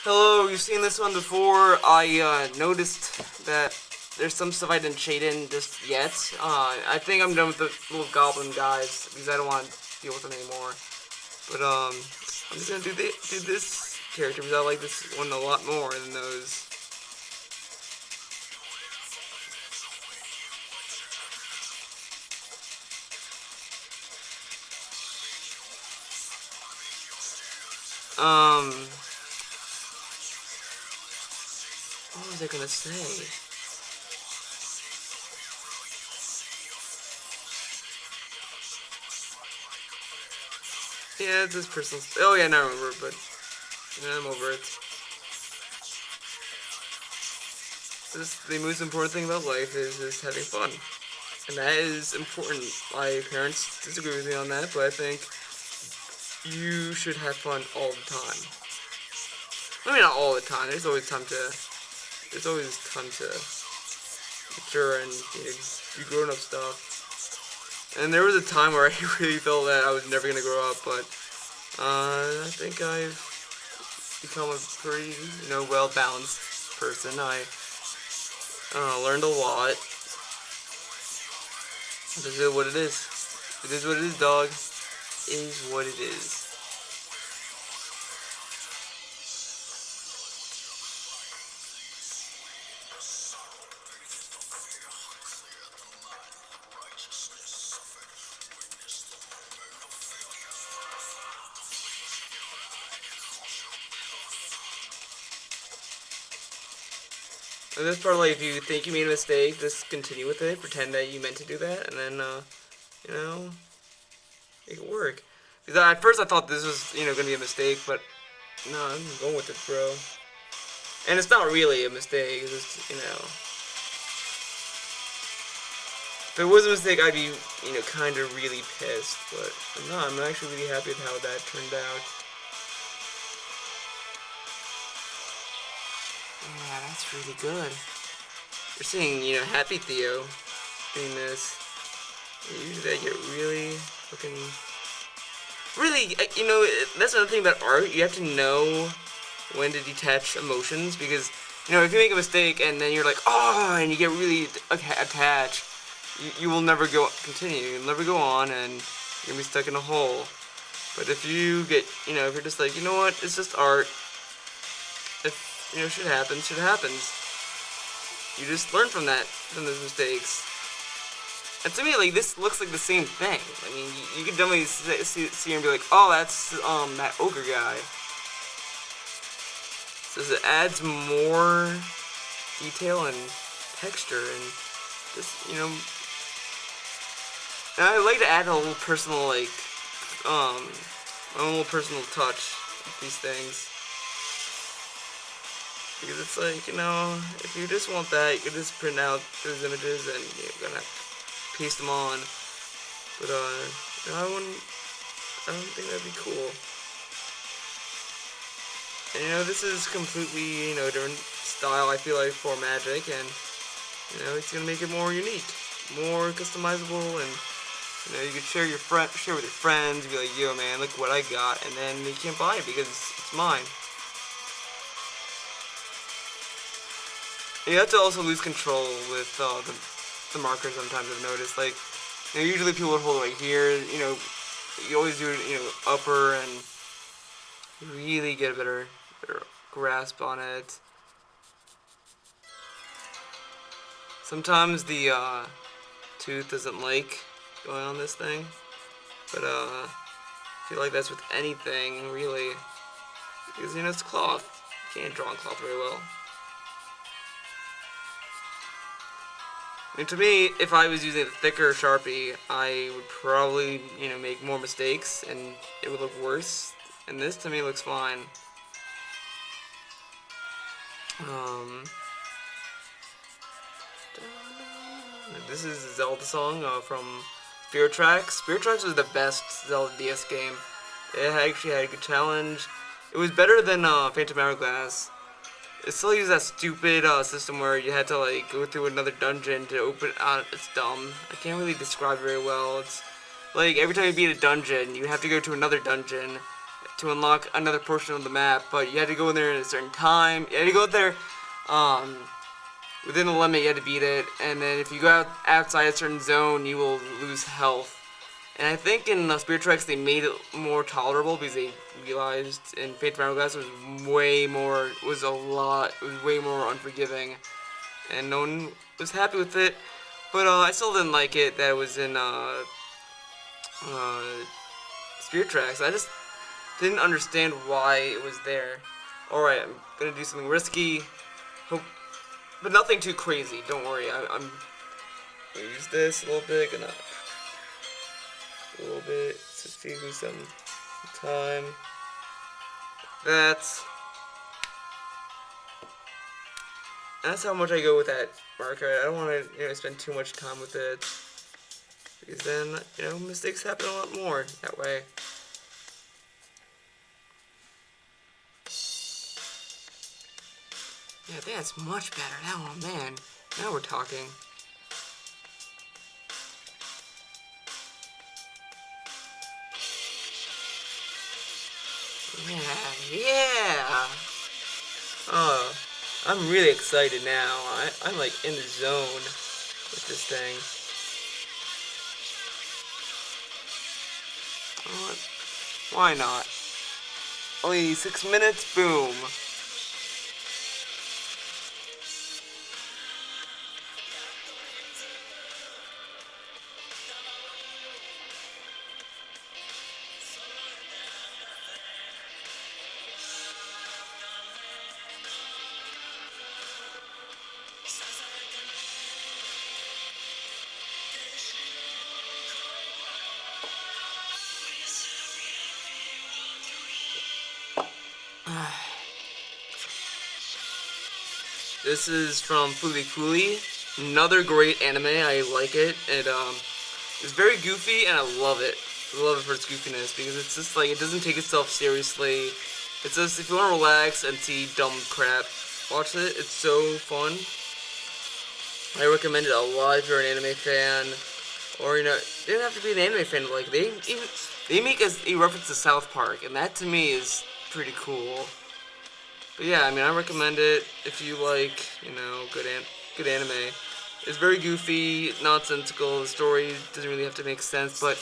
Hello, you've seen this one before. I noticed that there's some stuff I didn't shade in just yet. I think I'm done with the little goblin guys because I don't want to deal with them anymore. But I'm just gonna do this character because I like this one a lot more than those. Um, what was I gonna say? Yeah, it's this personal. Oh yeah, now I remember, but I'm over it. The most important thing about life is just having fun, and that is important. My parents disagree with me on that, but I think you should have fun all the time. I mean, not all the time. There's always time to mature and do grown up stuff. And there was a time where I really felt that I was never gonna grow up, but I think I've become a pretty, well balanced person. I learned a lot. This is what it is. It is what it is, dog. It is what it is. And this part, like, if you think you made a mistake, just continue with it. Pretend that you meant to do that, and then, you know, make it work. Because at first I thought this was, gonna be a mistake, but no, I'm going with it, bro. And it's not really a mistake. It's just. If it was a mistake, I'd be, kind of really pissed. But no, I'm actually really happy with how that turned out. Yeah, that's really good. You're seeing, Happy Theo doing this. Usually I get really fucking. Really, that's another thing about art. You have to know when to detach emotions because, if you make a mistake and then you're like, oh, and you get really attached, you will never continue. You'll never go on and you're going to be stuck in a hole. But if you get, if you're just like, you know what, it's just art. If, shit happens, shit happens. You just learn from those mistakes. And to me, like, this looks like the same thing. I mean, you could definitely see and be like, oh, that's, that ogre guy. So it adds more detail and texture and just, and I like to add a little personal, like, my own little personal touch with these things. Because it's like, if you just want that, you could just print out those images and you're gonna paste them on. But, I don't think that'd be cool. And, this is completely, different style, I feel like, for Magic, and, it's gonna make it more unique, more customizable, and, you could share with your friends, be like, yo, man, look what I got, and then you can't buy it because it's mine. You have to also lose control with the markers sometimes, I've noticed. Like, usually people would hold it right here, you always do it, upper, and really get a better grasp on it. Sometimes the tooth doesn't like going on this thing, but I feel like that's with anything, really. Because, it's cloth. You can't draw on cloth very well. I mean, to me, if I was using a thicker Sharpie, I would probably, make more mistakes, and it would look worse. And this, to me, looks fine. This is a Zelda song from Spirit Tracks. Spirit Tracks was the best Zelda DS game. It actually had a good challenge. It was better than Phantom Hourglass. It still uses that stupid system where you had to like go through another dungeon to open it. It's dumb. I can't really describe it very well. It's like every time you beat a dungeon, you have to go to another dungeon to unlock another portion of the map, but you had to go in there at a certain time. You had to go there within the limit. You had to beat it, and then if you go outside a certain zone, you will lose health. And I think in the Spirit Tracks they made it more tolerable because they realized in Fate of Hourglass was way more, was way more unforgiving, and no one was happy with it. But I still didn't like it that it was in Spirit Tracks. I just didn't understand why it was there. Alright, I'm gonna do something risky, but nothing too crazy. Don't worry. I'm gonna use this a little bit. A little bit to save me some time. That's how much I go with that marker. I don't want to spend too much time with it, because then mistakes happen a lot more that way. Yeah, that's much better. Now, oh man, now we're talking. Yeah. Oh, I'm really excited now. I'm like in the zone with this thing. Why not? Only 6 minutes, boom. This is from Fooly Cooly, another great anime. I like it. It's very goofy, and I love it. I love it for its goofiness because it's just like it doesn't take itself seriously. It's just if you want to relax and see dumb crap, watch it. It's so fun. I recommend it a lot if you're an anime fan, or you don't have to be an anime fan. But like they make a reference to South Park, and that to me is pretty cool. But yeah, I mean, I recommend it if you like, good anime. It's very goofy, nonsensical. The story doesn't really have to make sense, but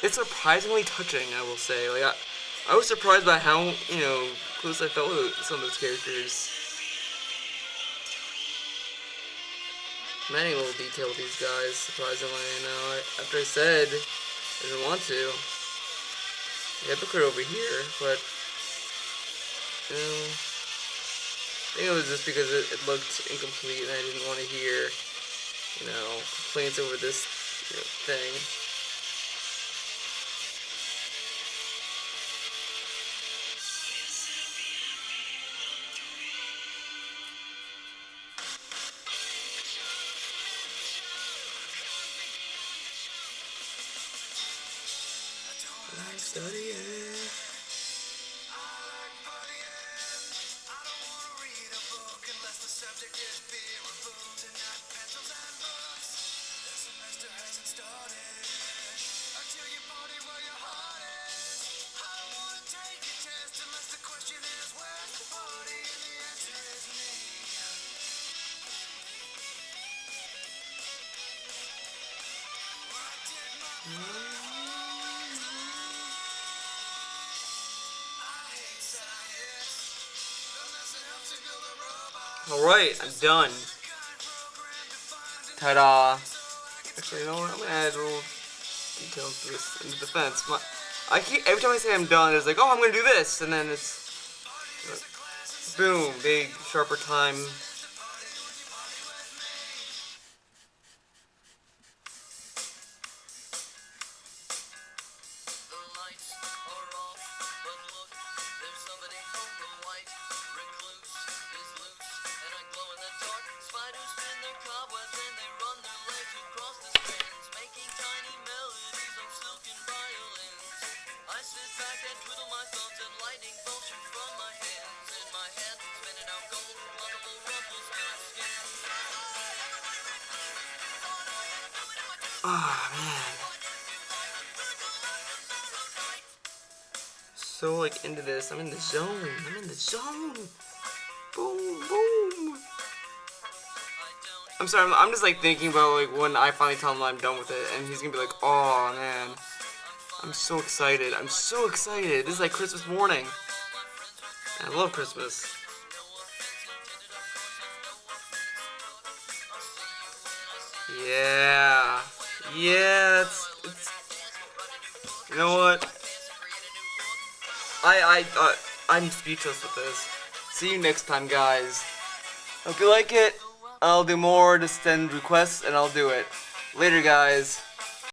it's surprisingly touching, I will say. Like, I was surprised by how, close I felt with some of those characters. Many little detail with these guys, surprisingly, after I said I didn't want to. The hypocrite over here, but, I think it was just because it looked incomplete and I didn't want to hear, complaints over this thing. I'm studying. Alright, I'm done. Ta-da. Actually, you know what? I'm gonna add a little details to this in defense. Every time I say I'm done, it's like, oh, I'm gonna do this, and then it's boom, big, sharper time. Oh, man. so like into this. I'm in the zone. I'm in the zone. Boom, boom. I'm sorry. I'm just like thinking about like when I finally tell him I'm done with it, and he's gonna be like, "Oh man, I'm so excited. I'm so excited. This is like Christmas morning. I love Christmas." Yeah. Yeah. It's. You know what? I'm speechless with this. See you next time, guys. Hope you like it. I'll do more. Just send requests and I'll do it. Later, guys.